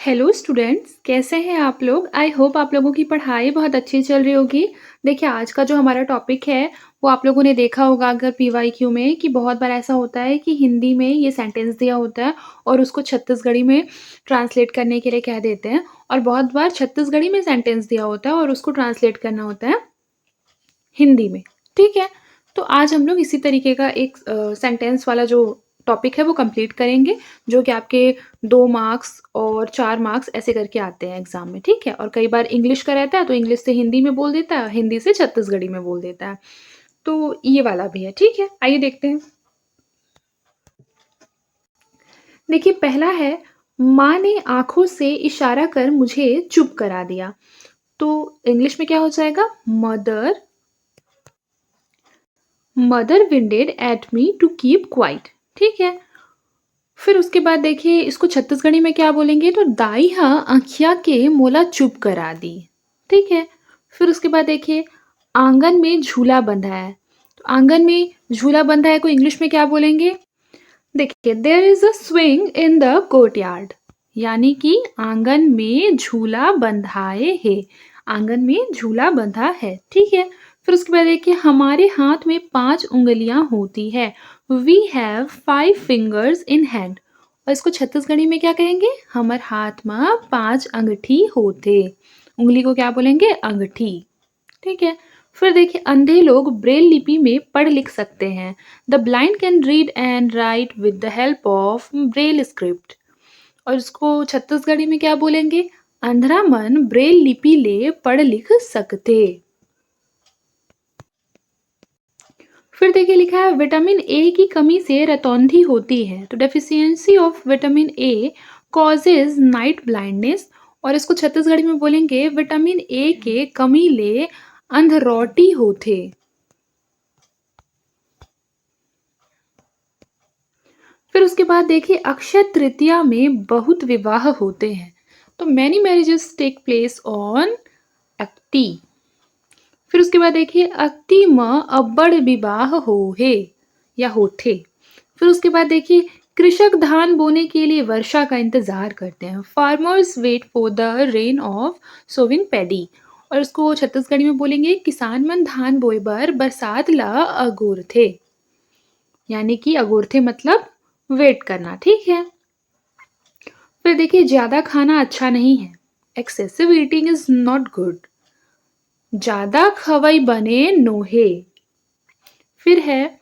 Hello students, कैसे हैं आप लोग? आई होप आप लोगों की पढ़ाई बहुत अच्छी चल रही होगी। देखिए, आज का जो हमारा टॉपिक है, वो आप लोगों ने देखा होगा अगर पीवाईक्यू में कि बहुत बार ऐसा होता है कि हिंदी में ये सेंटेंस दिया होता है और उसको छत्तीसगढ़ी में ट्रांसलेट करने के लिए कह देते हैं और बहुत बार छत्तीसगढ़ी में सेंटेंस दिया होता है और उसको ट्रांसलेट करना होता है हिंदी में, ठीक है? तो आज हम लोग इसी तरीके का एक सेंटेंस वाला जो टॉपिक है वो कंप्लीट करेंगे, जो कि आपके 2 मार्क्स और 4 मार्क्स ऐसे करके आते हैं एग्ज़ाम में, ठीक है? और कई बार इंग्लिश का रहता है तो इंग्लिश से हिंदी में बोल देता है, हिंदी से छत्तीसगढ़ी में बोल देता है। तो ये वाला भी है, ठीक है? आइए देखते हैं। देखिए पहला है, माँ ने आँखों से इशारा कर मुझे चुप करा दिया। तो इंग्लिश में क्या हो जाएगा? Mother winded at me to keep quiet, ठीक है? फिर उसके बाद देखिए इसको छत्तीसगढ़ी में क्या बोलेंगे तो दाई हा आँखिया के मोला चुप करा दी, ठीक है? फिर उसके बाद देखिए आंगन में झूला बंधा है। तो आंगन में झूला बंधा है को इंग्लिश में क्या बोलेंगे? देखिए there is a swing in the courtyard, यानी कि आंगन में झूला बंधाए है। आंगन में झूला बंधा है, ठीक है? फिर उसके बाद देखिए हमारे हाथ में 5 उँगलियां होती है। We have 5 fingers in hand. और इसको छत्तीसगढ़ी में क्या कहेंगे? हमर हाथ में 5 अंगठी होते। उंगली को क्या बोलेंगे? अंगठी, ठीक है? फिर देखिए अंधे लोग ब्रेल लिपि में पढ़ लिख सकते हैं। The blind can read and right with the help of Braille script. और इसको छत्तीसगढ़ी में क्या बोलेंगे? अंधरा मन ब्रेल लिपि ले पढ़ लिख सकते। फिर देखिए लिखा है विटामिन ए की कमी से रतौंधी होती है। तो deficiency of vitamin A causes night blindness. और इसको छत्तीसगढ़ी में बोलेंगे विटामिन ए के कमी ले अंधरौटी होथे। फिर उसके बाद देखिए अक्षय तृतीया में बहुत विवाह होते हैं। तो many marriages take place on Akti. फिर उसके बाद देखिए अक्ति म अब्बड़ विवाह होहे या होठे। फिर उसके बाद देखिए कृषक धान बोने के लिए वर्षा का इंतजार करते हैं। Farmers wait for the rain of sowing paddy. और इसको छत्तीसगढ़ी में बोलेंगे किसान मन धान बोए बर बरसात ला अगोर थे, यानी कि अगोर थे मतलब वेट करना, ठीक है? फिर देखिए ज्यादा खाना अच्छा नहीं है। Excessive eating is not good. ज्यादा खवई बने नोहे। फिर है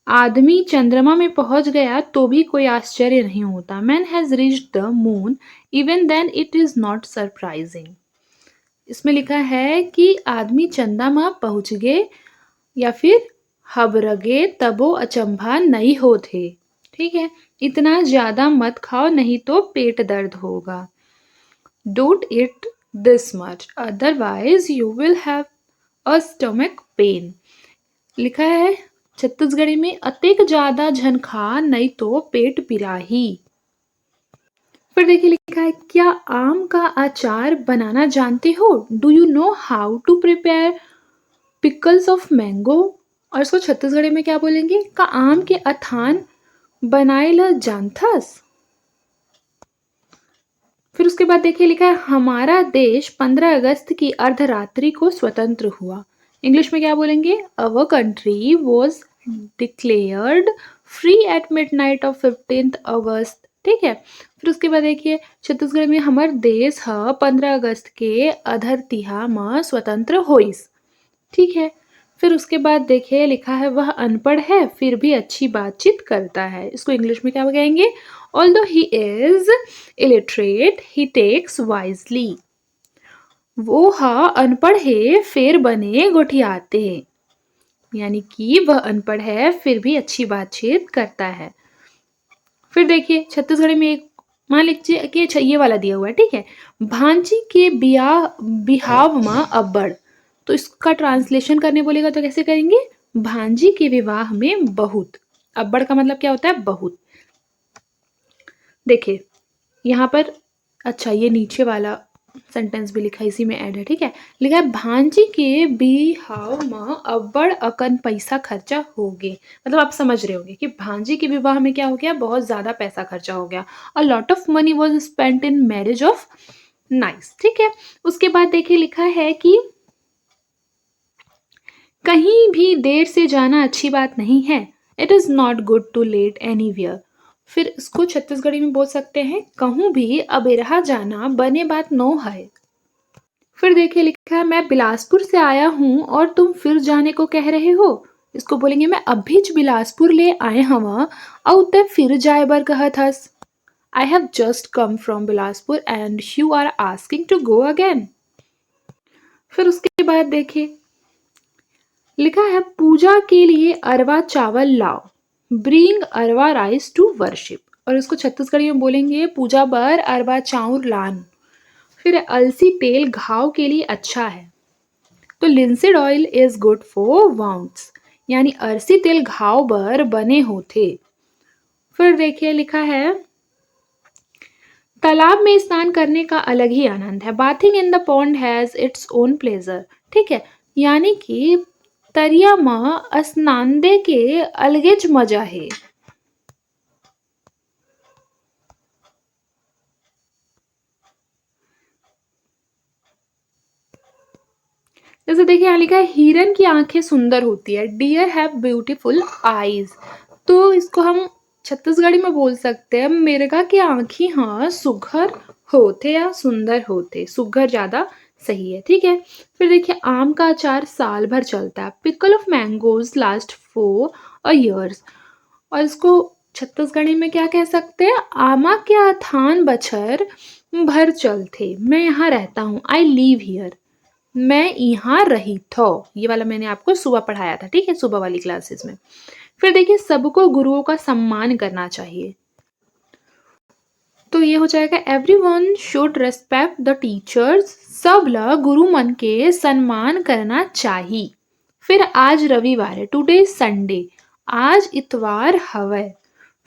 आदमी चंद्रमा में पहुंच गया तो भी कोई आश्चर्य नहीं होता। Man has reached the moon even then it is not surprising. इसमें लिखा है कि आदमी चंदा मां पहुंच गए या फिर हबरगे तबो अचंभा नहीं होते, ठीक है? इतना ज्यादा मत खाओ नहीं तो पेट दर्द होगा। Don't eat this much, otherwise you will have a stomach pain। लिखा है छत्तीसगढ़ी में अतेक ज्यादा झन खा नहीं तो पेट पिराही। फिर देखिए लिखा है क्या आम का अचार बनाना जानते हो? Do you know how to prepare pickles of mango? और इसको छत्तीसगढ़ी में क्या बोलेंगे? का आम के अथान बनाए ला जानथस? फिर उसके बाद देखिए लिखा है हमारा देश 15 अगस्त की अर्धरात्रि को स्वतंत्र हुआ। इंग्लिश में क्या बोलेंगे? Our country was declared free at midnight of 15 अगस्त, ठीक है? फिर उसके बाद देखिए छत्तीसगढ़ में हमार देश ह 15 अगस्त के अधर तिहा में स्वतंत्र होइस, ठीक है? फिर उसके बाद देखिए लिखा है वह अनपढ़ है फिर भी अच्छी बातचीत करता है। इसको इंग्लिश में क्या कहेंगे? Although he is illiterate he takes wisely. वो अनपढ़ है फिर बने गोठियाते, यानी कि वह अनपढ़ है फिर भी अच्छी बातचीत करता है। फिर देखिए छत्तीसगढ़ी में एक मान लीजिए कि अच्छा ये वाला दिया हुआ है, ठीक है? भांजी के बिहाव में अब्बड़। तो इसका ट्रांसलेशन करने बोलेगा तो कैसे करेंगे? भांजी के विवाह में बहुत। अब्बड़ का मतलब क्या होता है? बहुत। देखिए यहाँ पर अच्छा ये नीचे वाला सेंटेंस भी लिखा है, इसी में ऐड है, ठीक है। लिखा है भांजी के बिहाव में अब्बड़ अकन पैसा खर्चा हो गे। मतलब आप समझ रहे होंगे कि भांजी के विवाह में क्या हो गया, बहुत ज़्यादा पैसा खर्चा हो गया। A lot of money was spent in marriage of nice, ठीक है। उसके बाद देखिए लिखा है कि कहीं भी देर से जाना अच्छी बात नहीं है। It is not good to late anywhere. फिर इसको छत्तीसगढ़ी में बोल सकते हैं, कहूँ भी अबेरहा जाना बने बात नो है। फिर देखिए लिखा है, मैं बिलासपुर से आया हूँ और तुम फिर जाने को कह रहे हो। इसको बोलेंगे, मैं अभी बिलासपुर ले आए हवा और ते फिर जाए बर कहत हस। I have just come from Bilaspur and you are asking to go again. फिर उसके बाद देखिए लिखा है, पूजा के लिए अरवा चावल लाओ, bring arwa rice to worship. और इसको छत्तीसगढ़ी में बोलेंगे, पूजा बर अरवा चाउर लान। फिर अलसी तेल घाव के लिए अच्छा है, तो linseed oil is good for wounds, यानी अरसी तेल घाव बर बने होते। फिर देखिए लिखा है, तालाब में स्नान करने का अलग ही आनंद है। Bathing in the pond has its own pleasure, ठीक है। यानी कि तरिया में स्नान दे के अलगेज मजा है। जैसे देखिए यहाँ लिखा है, हिरन की आंखें सुंदर होती है, डियर हैव ब्यूटीफुल आईज। तो इसको हम छत्तीसगढ़ी में बोल सकते हैं, मिर्गा की आंखें हाँ सुघर होते या सुंदर होते, सुघर ज्यादा सही है, ठीक है। फिर देखिए, आम का अचार साल भर चलता है। Pickle of mangoes last for a years. और इसको छत्तीसगढ़ी में क्या कह सकते हैं, आमा के अथान बछर भर चलते, मैं यहाँ रहता हूँ, आई लिव हियर, मैं यहाँ रही थो। ये वाला मैंने आपको सुबह पढ़ाया था, ठीक है, सुबह वाली क्लासेस में। फिर देखिए, सबको गुरुओं का सम्मान करना चाहिए, तो ये हो जाएगा, every one should respect the teachers. सब लोग गुरु मन के सम्मान करना चाहिए। फिर आज रविवार है, टुडे संडे, आज इतवार हवे।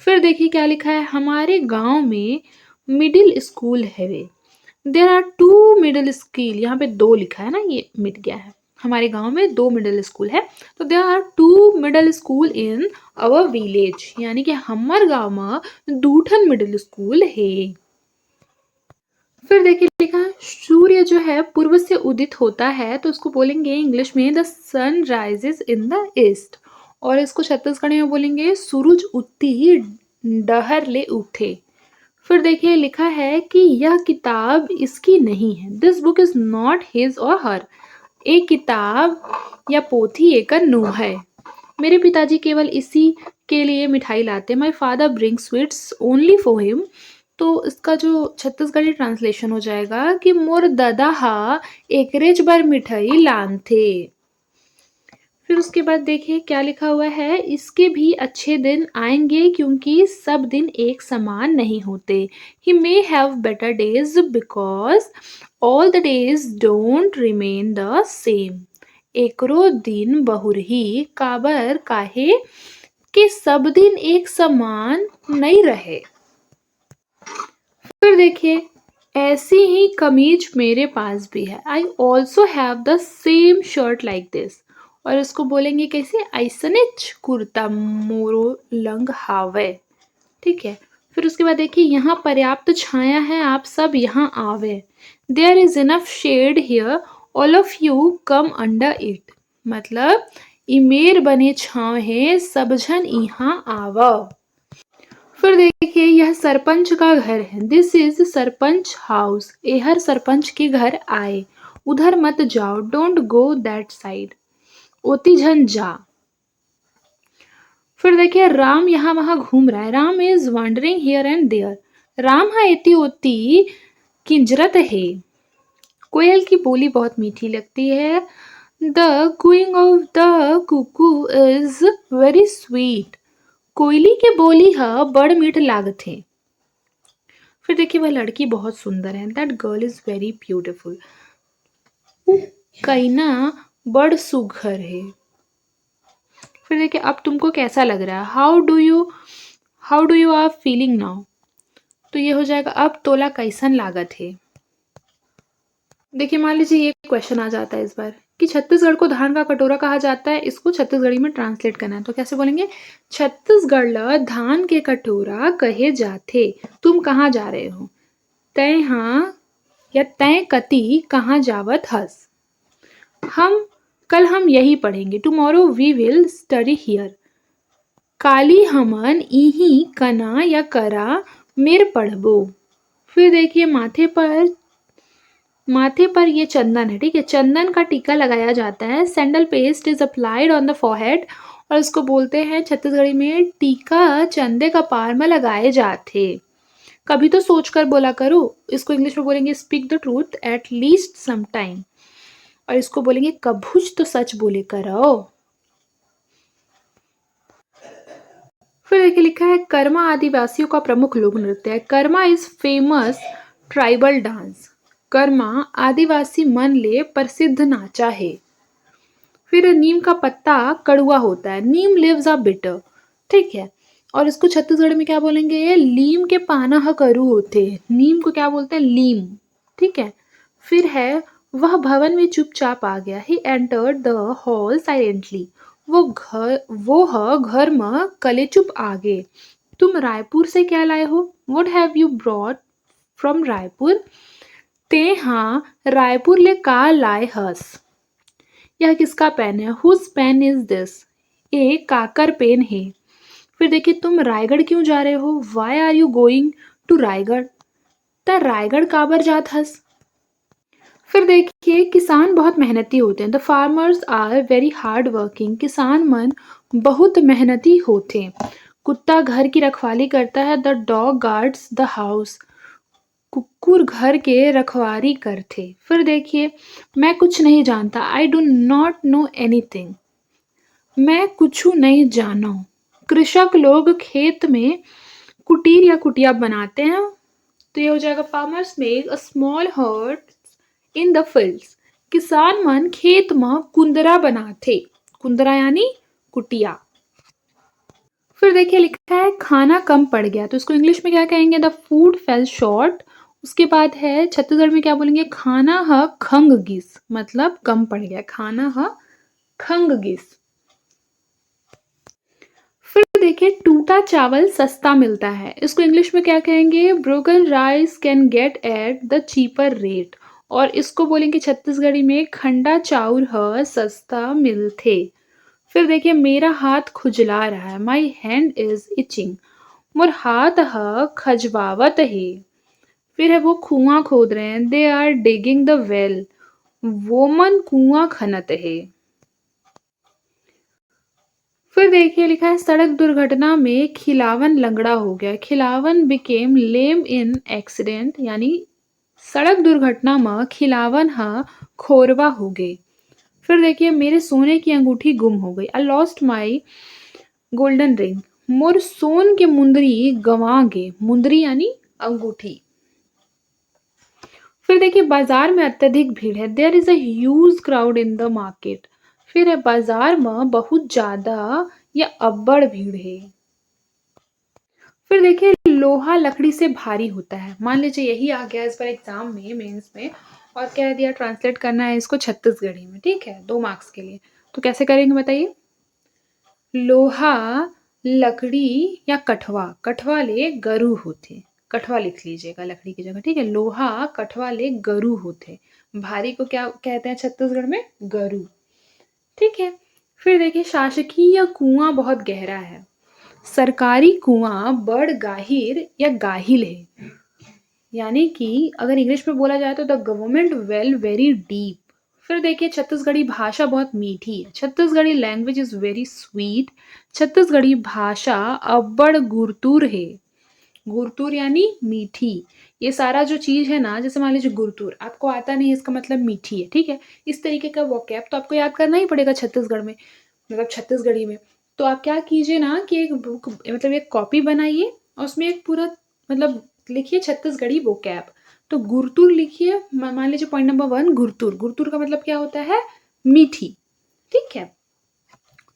फिर देखिए क्या लिखा है, हमारे गांव में मिडिल स्कूल है वे। There are two middle school, यहाँ पे दो लिखा है ना, ये मिट गया है। हमारे गांव में 2 मिडिल स्कूल है, तो there are 2 middle school in our village, यानी कि हमार गांव में 2 ठन मिडिल स्कूल है। फिर देखिए लिखा है, सूर्य जो है पूर्व से उदित होता है, तो उसको बोलेंगे इंग्लिश में, the sun rises in the east. और इसको छत्तीसगढ़ी में बोलेंगे, सूरज उगती डहर ले उठे। फिर देखिए लिखा है कि यह किताब इसकी नहीं है, this book is not his और हर। एक किताब या पोथी एकर नो है, मेरे पिताजी केवल इसी के लिए मिठाई लाते, my father bring sweets only for him. तो इसका जो छत्तीसगढ़ी ट्रांसलेशन हो जाएगा कि मोर दादा हा एकरेज बार मिठाई लान थे। फिर उसके बाद देखिए क्या लिखा हुआ है, इसके भी अच्छे दिन आएंगे क्योंकि सब दिन एक समान नहीं होते। He may have better days because all the days don't remain the same. एकरो दिन बहुरही काबर काहे कि सब दिन एक समान नहीं रहे। फिर देखिए, ऐसी ही कमीज मेरे पास भी है, I also have the same shirt like this. और इसको बोलेंगे कैसे, ऐसनेच कुर्ता मोरो लंग हावे, ठीक है। फिर उसके बाद देखिए, यहाँ पर्याप्त छाया है, आप सब यहाँ आवे। There is enough shade here, all of you come under it. मतलब इमेर बने छाव है, सब जन यहाँ आवा। फिर देखिए, यह सरपंच का घर है, दिस इज सरपंच हाउस। ये हर सरपंच के घर आए, उधर मत जाओ, डोंट गो दैट साइड, ओती झन जा। फिर देखिए, राम यहाँ वहां घूम रहा है, Ram is wandering here and there. Ram हा एती ओती किंजरत है। कोयल की बोली बहुत मीठी लगती है, the cooing of the cuckoo is very sweet. कोयली के बोली हा बड़ मीठ लागत है। फिर देखिए, वह लड़की बहुत सुंदर है, that girl is very beautiful. कैना बड़ सुघर है। फिर देखिए, अब तुमको कैसा लग रहा है, how do you are feeling now. तो ये हो जाएगा, अब तोला कैसन लागत है। देखिए मान लीजिए ये क्वेश्चन आ जाता है इस बार कि छत्तीसगढ़ को धान का कटोरा कहा जाता है, इसको छत्तीसगढ़ी में ट्रांसलेट करना है तो कैसे बोलेंगे? छत्तीसगढ़ ल धान के कटोरा कहे जाथे, तुम कहाँ जा रहे हो? तय हाँ या तय कति कहाँ जावत हस? हम यही पढ़ेंगे, tomorrow we will study here. काली हमन इही कना या करा मेर पढ़बो। फिर देखिए माथे पर ये चंदन है, ठीक है, चंदन का टीका लगाया जाता है। Sandal paste is applied on the forehead और इसको बोलते हैं छत्तीसगढ़ी में टीका चंदे का पार में लगाए जाते। कभी तो सोच कर बोला करो। इसको इंग्लिश में बोलेंगे speak the truth at least some time और इसको बोलेंगे कभुच तो सच बोले करो। फिर देखिए लिखा है कर्मा आदिवासियों का प्रमुख लोक नृत्य है। Karma is famous tribal dance. Karma आदिवासी मन ले प्रसिद्ध नाचा है। फिर नीम का पत्ता कड़वा होता है। नीम लिव्स आर बिटर, ठीक है, और इसको छत्तीसगढ़ में क्या बोलेंगे? लीम के पाना ह करू होते हैं। नीम को क्या बोलते हैं? लीम, ठीक है। फिर है वह भवन में चुपचाप आ गया। He entered the hall silently. वो घर में कलेचुप आगे। तुम रायपुर से क्या लाए हो? What have you brought from Raipur? ते हाँ रायपुर ले का लाए हस? यह किसका पेन है? Whose pen is this? ए काकर पेन है। फिर देखिए तुम रायगढ़ क्यों जा रहे हो? Why are you going to Raigarh? त रायगढ़ काबर जात हस? फिर देखिए किसान बहुत मेहनती होते हैं। The farmers are very hard working. किसान मन बहुत मेहनती होते हैं। कुत्ता घर की रखवाली करता है। The dog guards the house. कुकुर घर के रखवारी करते। फिर देखिए मैं कुछ नहीं जानता। I do not know anything. मैं कुछ नहीं जाना। कृषक लोग खेत में कुटीर या कुटिया बनाते हैं। तो ये हो जाएगा फार्मर्स मेक अ स्मॉल हट इन द फील्ड्स। किसान मन खेत में कुंदरा बनाते। कुंदरा यानी कुटिया। फिर देखिए लिखा है खाना कम पड़ गया तो इसको इंग्लिश में क्या कहेंगे? The food fail short. उसके बाद है छत्तीसगढ़ में क्या बोलेंगे? खाना ह खंग गिस, मतलब कम पड़ गया। खाना ह खंग गिस। फिर देखिए टूटा चावल सस्ता मिलता है। इसको इंग्लिश में क्या कहेंगे? Broken rice can get at the cheaper rate और इसको बोलेंगे छत्तीसगढ़ी में खंडा चाउर ह सस्ता मिलथे। फिर देखिए मेरा हाथ खुजला रहा है। My hand is itching. मोर हाथ ह खजवावत है। फिर है वो कुआं खोद रहे हैं। They are digging the well. वो मन कुआं खनत है। फिर देखिए लिखा है सड़क दुर्घटना में खिलावन लंगड़ा हो गया। Khilawan became lame in accident यानी सड़क दुर्घटना में खिलावन हा खोरवा हो गए। फिर देखिए मेरे सोने की अंगूठी गुम हो गई। I lost my golden ring. मोर सोन के मुंदरी गंवा गे। मुंदरी यानी अंगूठी। फिर देखिए बाजार में अत्यधिक भीड़ है। There is a huge crowd in the market. फिर है बाजार में बहुत ज्यादा या अब्बड़ भीड़ है। फिर देखिए लोहा लकड़ी से भारी होता है। मान लीजिए यही आ गया इस बार एग्जाम में मेंस में और कह दिया ट्रांसलेट करना है इसको छत्तीसगढ़ी में, ठीक है, 2 मार्क्स के लिए। तो कैसे करेंगे बताइए? लोहा लकड़ी या कठवा। कठवा ले गरु होते। कठवा लिख लीजिएगा लकड़ी की जगह, ठीक है। लोहा कठवा ले गरु होते। भारी को क्या कहते हैं छत्तीसगढ़ में? गरु, ठीक है। फिर देखिए शासकीय कुआं बहुत गहरा है। सरकारी कुआं बड़ गाहिर या गाहिल है। यानी कि अगर इंग्लिश में बोला जाए तो the government well very deep. फिर देखिए छत्तीसगढ़ी भाषा बहुत मीठी है। Chhattisgarhi language is very sweet. Chhattisgarhi भाषा अब्बड़ गुरतुर है। गुरतुर यानी मीठी। ये सारा जो चीज है ना, जैसे मान लीजिए गुरतुर आपको आता नहीं, इसका मतलब मीठी है, ठीक है। इस तरीके का वोकैब तो आपको याद करना ही पड़ेगा छत्तीसगढ़ में, मतलब छत्तीसगढ़ी में। तो आप क्या कीजिए ना कि एक बुक मतलब एक कॉपी बनाइए और उसमें एक पूरा मतलब लिखिए छत्तीसगढ़ी वोकैब। तो गुरतुर लिखिए। मान लीजिए पॉइंट नंबर 1 गुरतुर। गुरतुर का मतलब क्या होता है? मीठी, ठीक है।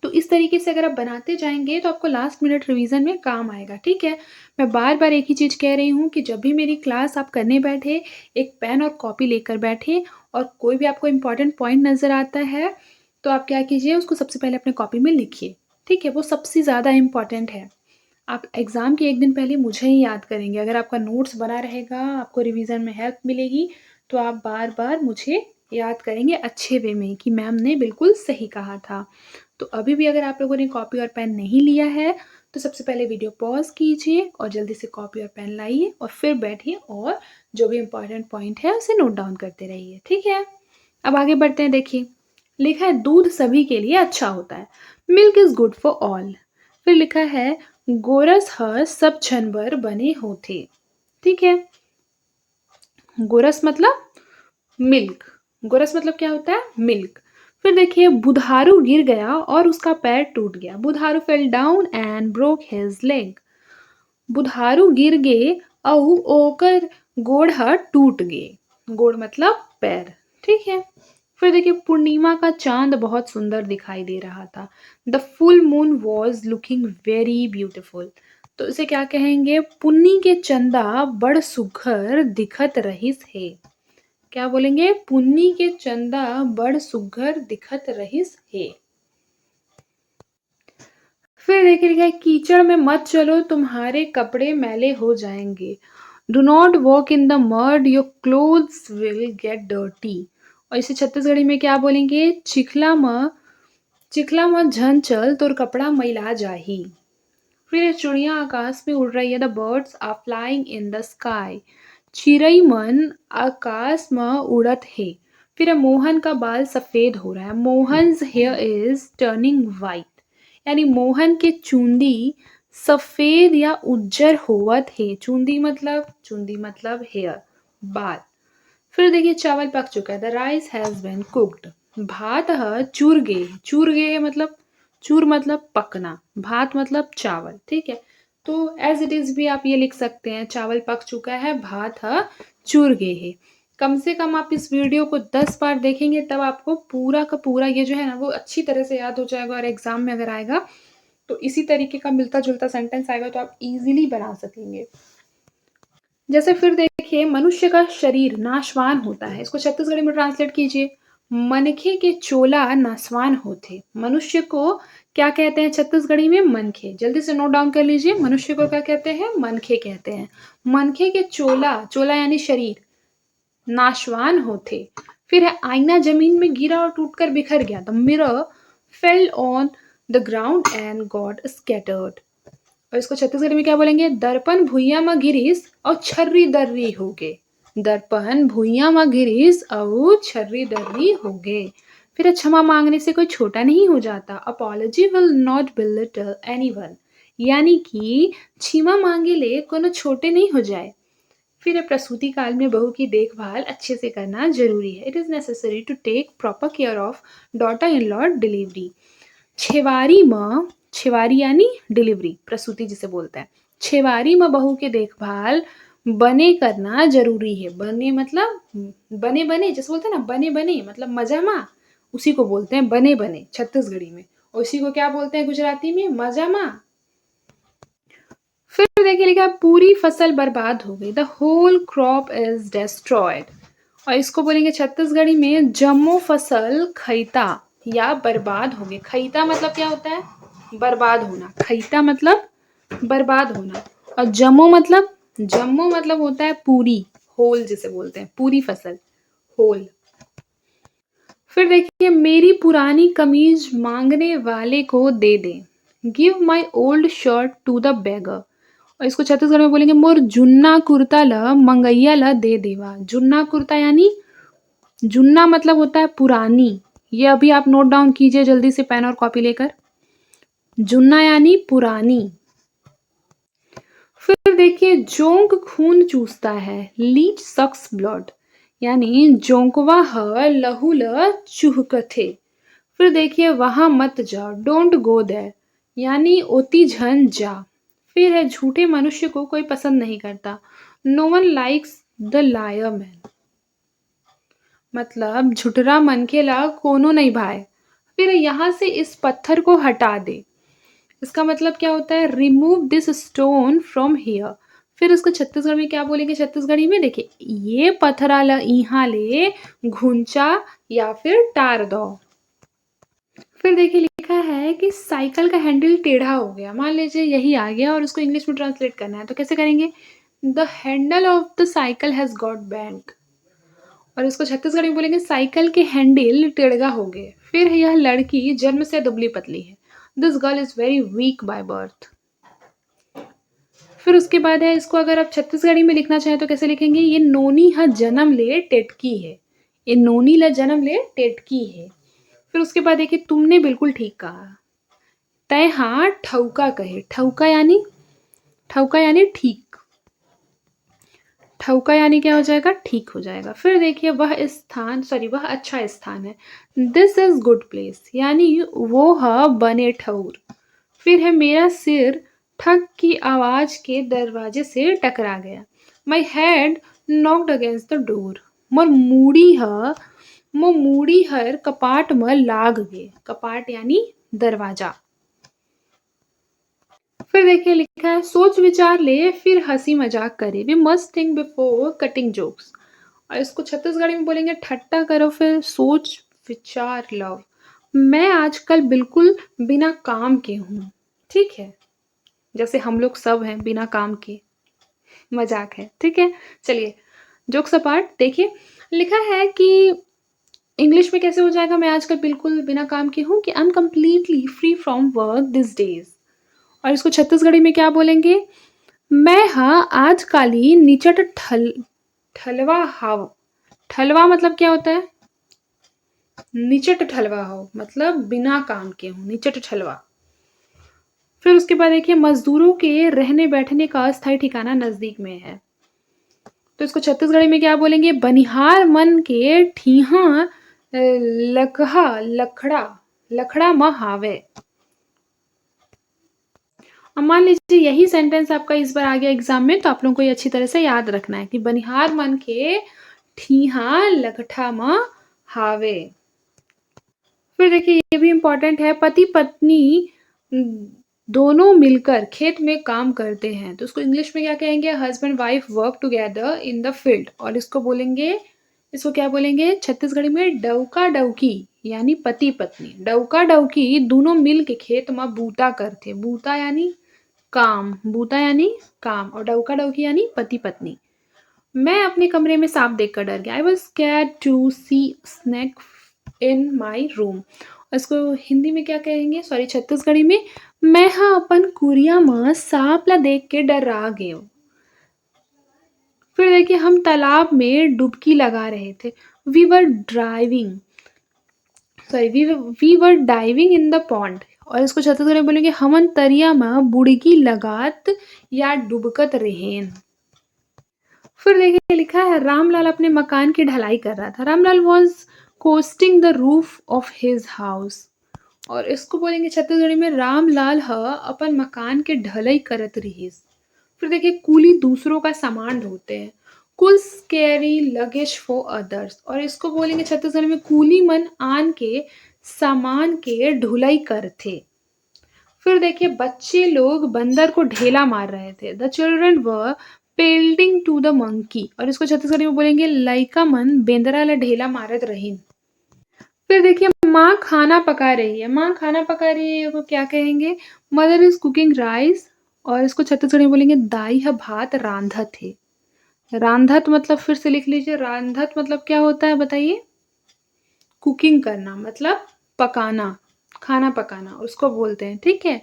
तो इस तरीके से अगर आप बनाते जाएँगे तो आपको लास्ट मिनट रिवीज़न में काम आएगा, ठीक है? मैं बार-बार एक ही चीज़ कह रही हूँ कि जब भी मेरी क्लास आप करने बैठे, एक पेन और कॉपी लेकर बैठें और कोई भी आपको इम्पोर्टेंट पॉइंट नज़र आता है, तो आप क्या कीजिए उसको सबसे पहले अपने कॉपी में लिखिए, ठीक है? वो सबसे ज़्यादा इम्पोर्टेंट है। आप एग्ज़ाम के 1 दिन पहले मुझे ही याद करेंगे, अगर आपका नोट्स बना रहेगा, आपको रिवीज़न में हेल्प मिलेगी, तो आप बार-बार मुझे याद करेंगे अच्छे वे में कि मैम ने बिल्कुल सही कहा था। तो अभी भी अगर आप लोगों ने कॉपी और पेन नहीं लिया है, तो सबसे पहले वीडियो पॉज़ कीजिए और जल्दी से कॉपी और पेन लाइए और फिर बैठिए और जो भी इम्पोर्टेंट पॉइंट है, उसे नोट डाउन करते रहिए, ठीक है? अब आगे बढ़ते हैं देखिए, लिखा है दूध सभी के लिए अच्छा होता है, milk is good for all. फिर लिखा है गोरस ह सब छनबर बने होते, ठीक है? गोरस मतलब मिल्क, गोरस मतलब क्या होता है? मिल्क। फिर देखिए बुधारू गिर गया और उसका पैर टूट गया। Budharu fell down and broke his leg. Budharu गिर गे और ओकर गोड़ ह टूट गे। गोड़ मतलब पैर, ठीक है? फिर देखिए पूर्णिमा का चांद बहुत सुंदर दिखाई दे रहा था। The full moon was looking very beautiful. तो इसे क्या कहेंगे? पुन्नी के चंदा बड़ सुघर दिखत रहिस हे। क्या बोलेंगे? पुन्नी के चंदा बड़ सुघर दिखत रहिस हे। फिर देखिए लिखा है कीचड़ में मत चलो तुम्हारे कपड़े मैले हो जाएंगे। Do not walk in the mud your clothes will get dirty. और इसे छत्तीसगढ़ी में क्या बोलेंगे? चिखला म झन चल तोर कपड़ा मैला जाही। फिर ये चिड़िया आकाश में उड़ रही है। The birds are flying in the sky. चिड़ई मन आकाश में उड़त है। फिर ये मोहन का बाल सफेद हो रहा है। Mohan's here is turning white. यानी मोहन के चूंदी सफेद या उज्जर होवत है। चूंदी मतलब हेयर, बाल। फिर देखिए चावल पक चुका है। The rice has been cooked. भात ह चूर गे मतलब चूर मतलब पकना, भात मतलब चावल, ठीक है? तो एज इट इज भी आप ये लिख सकते हैं चावल पक चुका है, भात ह चूर गे है। कम से कम आप इस वीडियो को 10 बार देखेंगे तब आपको पूरा का पूरा ये जो है ना वो अच्छी तरह से याद हो जाएगा और एग्जाम में अगर आएगा तो इसी तरीके का मिलता जुलता सेंटेंस आएगा तो आप इजीली बना सकेंगे। जैसे फिर देखिए मनुष्य का शरीर नाशवान होता है। इसको छत्तीसगढ़ी में ट्रांसलेट कीजिए। मनखे के चोला नासवान होते। मनुष्य को क्या कहते हैं छत्तीसगढ़ी में? मनखे। जल्दी से नोट डाउन कर लीजिए। मनुष्य को क्या कहते हैं? मनखे कहते हैं। मनखे के चोला यानी शरीर नाशवान होते। फिर है आईना जमीन में गिरा और टूटकर बिखर गया। The mirror fell on the ground and got scattered. और इसको छत्तीसगढ़ी में क्या बोलेंगे? दर्पण भुइयां म गिरिस और छर्री दर्री हो गे। दर्पण भुइयां म गिरिस और छर्री दर्री हो गे। फिर क्षमा मांगने से कोई छोटा नहीं हो जाता। Apology will not belittle anyone. यानी कि क्षमा मांगे ले कोनो छोटे नहीं हो जाए। फिर प्रसूति काल में बहू की देखभाल अच्छे से करना जरूरी है। It is necessary to take proper care of daughter in law delivery. छेवारी यानी डिलीवरी, प्रसूति जिसे बोलते हैं। छेवारी में बहू के देखभाल बने करना जरूरी है। बने मतलब बने जैसे बोलते हैं ना बने बने मतलब मजा मा, उसी को बोलते हैं बने बने छत्तीसगढ़ी में। और उसी को क्या बोलते हैं गुजराती में? मजा मा। फिर देखिए लिखा पूरी फसल बर्बाद हो गई। The whole crop is destroyed. और इसको बोलेंगे छत्तीसगढ़ी में जम्मो फसल खैता या बर्बाद हो गए। खैता मतलब क्या होता है? बर्बाद होना। खैता मतलब बर्बाद होना। और जम्मो मतलब होता है पूरी, होल जिसे बोलते हैं, पूरी फसल, होल। फिर देखिए मेरी पुरानी कमीज मांगने वाले को दे दे। Give my old shirt to the beggar. और इसको छत्तीसगढ़ में बोलेंगे मोर जुन्ना कुर्ता ल मंगैया ल दे देवा। जुन्ना कुर्ता यानी जुन्ना मतलब होता है पुरानी। ये अभी आप नोट डाउन कीजिए जल्दी से पेन और कॉपी लेकर। जुन्ना यानी पुरानी। फिर देखिए जोंक खून चूसता है। लीच सक्स ब्लड। यानी जोंकवा ह लहू ल चूहकथे। फिर देखिए वहां मत जा। Don't go there. यानी ओती झन जा। फिर है झूठे मनुष्य को कोई पसंद नहीं करता। No one likes the liar man. मतलब झुठरा मनखे ला कोनो नहीं भाए। फिर यहाँ से इस पत्थर को हटा दे। इसका मतलब क्या होता है? Remove this stone from here. फिर उसको छत्तीसगढ़ में क्या बोलेंगे? छत्तीसगढ़ी में देखिए, ये पत्थरा ल इहाँ ले घुंचा या फिर टार दो। फिर देखिए लिखा है कि साइकिल का हैंडल टेढ़ा हो गया। मान लीजिए यही आ गया और उसको इंग्लिश में ट्रांसलेट करना है, तो कैसे करेंगे? The handle of the cycle has got bent. और इसको छत्तीसगढ़ी में बोलेंगे साइकिल के हैंडल टेढ़ा हो गए। फिर यह लड़की जन्म से दुबली पतली है। This girl is very weak by birth. फिर उसके बाद है, इसको अगर आप छत्तीसगढ़ी में लिखना चाहें तो कैसे लिखेंगे? ये नोनी ह जन्म ले टेटकी है। ये नोनी ला जन्म ले टेटकी है। फिर उसके बाद देखिए, तुमने बिल्कुल ठीक कहा। तय हाँ ठौका कहे। ठौका यानी ठीक। ठौका यानी क्या हो जाएगा? ठीक हो जाएगा। फिर देखिए, वह अच्छा स्थान है। दिस इज गुड प्लेस यानी वो है बने ठौर। फिर है, मेरा सिर ठक की आवाज के दरवाजे से टकरा गया। My head knocked against the door. मोर मूड़ी हर कपाट में लाग गे। कपाट यानी दरवाजा। फिर देखिए लिखा है, सोच विचार ले फिर हंसी मजाक करे। We must think before cutting jokes. और इसको छत्तीसगढ़ी में बोलेंगे ठट्टा करो फिर सोच विचार लव। मैं आजकल बिल्कुल बिना काम के हूँ। ठीक है, जैसे हम लोग सब हैं बिना काम के। मजाक है, ठीक है। चलिए, जोक्स अपार्ट, देखिए लिखा है कि इंग्लिश में कैसे हो जाएगा? मैं आजकल बिल्कुल बिना काम के हूँ कि I am completely free from work this days. और इसको छत्तीसगढ़ी में क्या बोलेंगे? मैं हाँ आजकाली निचट ठलवा हाव। ठलवा मतलब क्या होता है? निचट ठलवा हो मतलब बिना काम के हूँ, निचट ठलवा। फिर उसके बाद देखिए, मजदूरों के रहने बैठने का अस्थायी ठिकाना नजदीक में है। तो इसको छत्तीसगढ़ी में क्या बोलेंगे? बनिहार मन के ठीहा लकहा लखड़ा लखड़ा म हावे। अब मान लीजिए यही सेंटेंस आपका इस बार आ गया एग्जाम में, तो आप लोगों को ये अच्छी तरह से याद रखना है कि बनिहार मन के ठीहा लखठा म हावे। फिर देखिए, ये भी इम्पोर्टेंट है, पति पत्नी दोनों मिलकर खेत में काम करते हैं। तो उसको इंग्लिश में क्या कहेंगे? Husband wife work together in the field. और इसको क्या बोलेंगे छत्तीसगढ़ी में? डउका डउकी यानी पति पत्नी। डउका डउकी दोनों मिल के खेत में बूता करते। बूता यानी काम और डउका डउकी यानी पति पत्नी। मैं अपने कमरे में सांप देखकर डर गया। I was scared to see snake in my room. इसको हिंदी में क्या कहेंगे? सॉरी, छत्तीसगढ़ी में, मैं हाँ अपन कुरिया में सांप ला देख के डरा गयो। फिर देखिए, हम तालाब में डुबकी लगा रहे थे। We were driving we were diving in the pond. और इसको छत्तीसगढ़ी में बोलेंगे, हमन तरिया में बुड़की लगात या डुबकत रहेन। फिर देखिए लिखा है, रामलाल अपने मकान की ढलाई कर रहा था। Ramlal was costing the roof of his house. और इसको बोलेंगे छत्तीसगढ़ी में, रामलाल ह अपन मकान के ढलई करत रहीस। फिर देखिए, कूली दूसरों का सामान ढोते हैं। कुल्स कैरी लगेज फॉर अदर्स। और इसको बोलेंगे छत्तीसगढ़ी में, कूली मन आन के सामान के ढुलाई करथे। फिर देखिए, बच्चे लोग बंदर को ढेला मार रहे थे। The children were pelting to the monkey. और इसको छत्तीसगढ़ी में बोलेंगे, लइका मन बेंदरा ला ढेला मारत रहीन। फिर देखिए, माँ खाना पका रही है। माँ खाना पका रही है को क्या कहेंगे? Mother is cooking rice. और इसको छत्तीसगढ़ी में बोलेंगे, दाई ह भात रांधत है। रांधत मतलब, फिर से लिख लीजिए, रांधत मतलब क्या होता है बताइए? कुकिंग करना मतलब पकाना, खाना पकाना उसको बोलते हैं, ठीक है,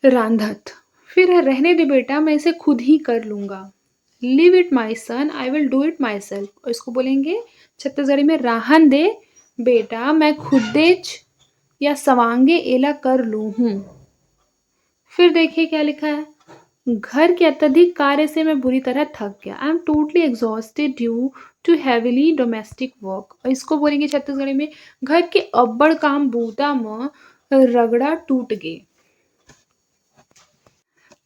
रांधत। फिर है, रहने दे बेटा मैं इसे खुद ही कर लूंगा। Leave it my son I will do it myself. और इसको बोलेंगे छत्तीसगढ़ी में, राहन दे बेटा मैं खुदेच या सवांगे एला कर लू हूँ। फिर देखिए क्या लिखा है, घर के अत्यधिक कार्य से मैं बुरी तरह थक गया। I am totally exhausted due to heavily domestic work. और इसको बोलेंगे छत्तीसगढ़ी में, घर के अब्बड़ काम बूता में रगड़ा टूट गए।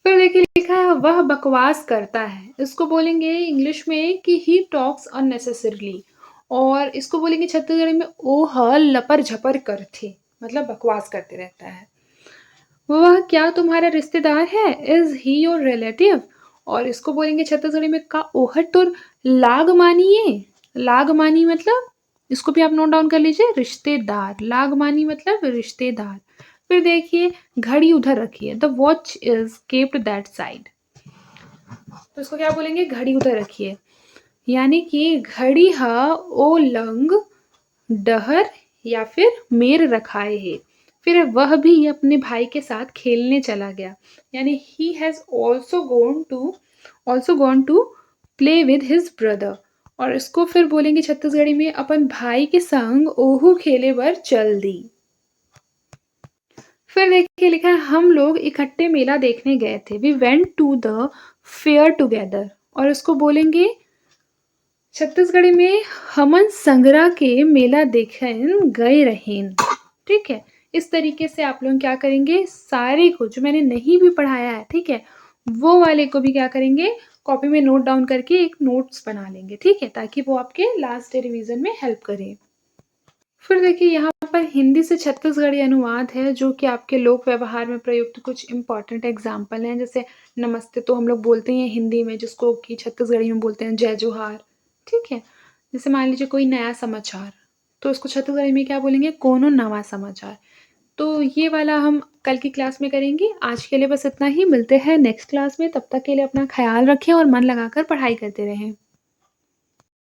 फिर देखिए लिखा है, वह बकवास करता है। इसको बोलेंगे इंग्लिश में कि ही टॉक्स अननेसेसरीली। और इसको बोलेंगे छत्तीसगढ़ी में ओह लपर झपर कर थे, मतलब बकवास करते रहता है। वह क्या तुम्हारा रिश्तेदार है? Is he your relative? और इसको बोलेंगे छत्तीसगढ़ी में का ओहट तो लाग मानिए। लाग मानी मतलब, इसको भी आप नोट डाउन कर लीजिए, रिश्तेदार। लाग मानी मतलब रिश्तेदार। फिर देखिए घड़ी उधर रखिए, the watch is capped that side. तो इसको क्या बोलेंगे? घड़ी उधर रखिए, यानी कि घड़ी हा ओ लंग डहर या फिर मेर रखाए है। फिर वह भी अपने भाई के साथ खेलने चला गया, यानी he has also gone to play with his brother. और इसको फिर बोलेंगे छत्तीसगढ़ी में अपन भाई के संग ओहू खेले बर चल दी। फिर देखिए लिखा है हम लोग इकट्ठे मेला देखने गए थे, we went to the fair together. और इसको बोलेंगे छत्तीसगढ़ी में हमन संगरा के मेला देखन गए रहेन। ठीक है, इस तरीके से आप लोग क्या करेंगे, सारे को जो मैंने नहीं भी पढ़ाया है, ठीक है, वो वाले को भी क्या करेंगे, कॉपी में नोट डाउन करके एक नोट्स बना लेंगे, ठीक है, ताकि वो आपके लास्ट डे रिवीजन में हेल्प करे। फिर देखिए यहाँ पर हिंदी से छत्तीसगढ़ी अनुवाद है, जो कि आपके लोक व्यवहार में प्रयुक्त कुछ इंपॉर्टेंट एग्जाम्पल हैं। जैसे नमस्ते तो हम लोग बोलते हैं हिंदी में, जिसको कि छत्तीसगढ़ी में बोलते हैं जय जोहार। ठीक है, जैसे मान लीजिए कोई नया समाचार, तो उसको छत्तीसगढ़ी में क्या बोलेंगे, कोनो नवा समाचार। तो ये वाला हम कल की क्लास में करेंगे। आज के लिए बस इतना ही, मिलते हैं नेक्स्ट क्लास में। तब तक के लिए अपना ख्याल रखें और मन लगाकर पढ़ाई करते रहें।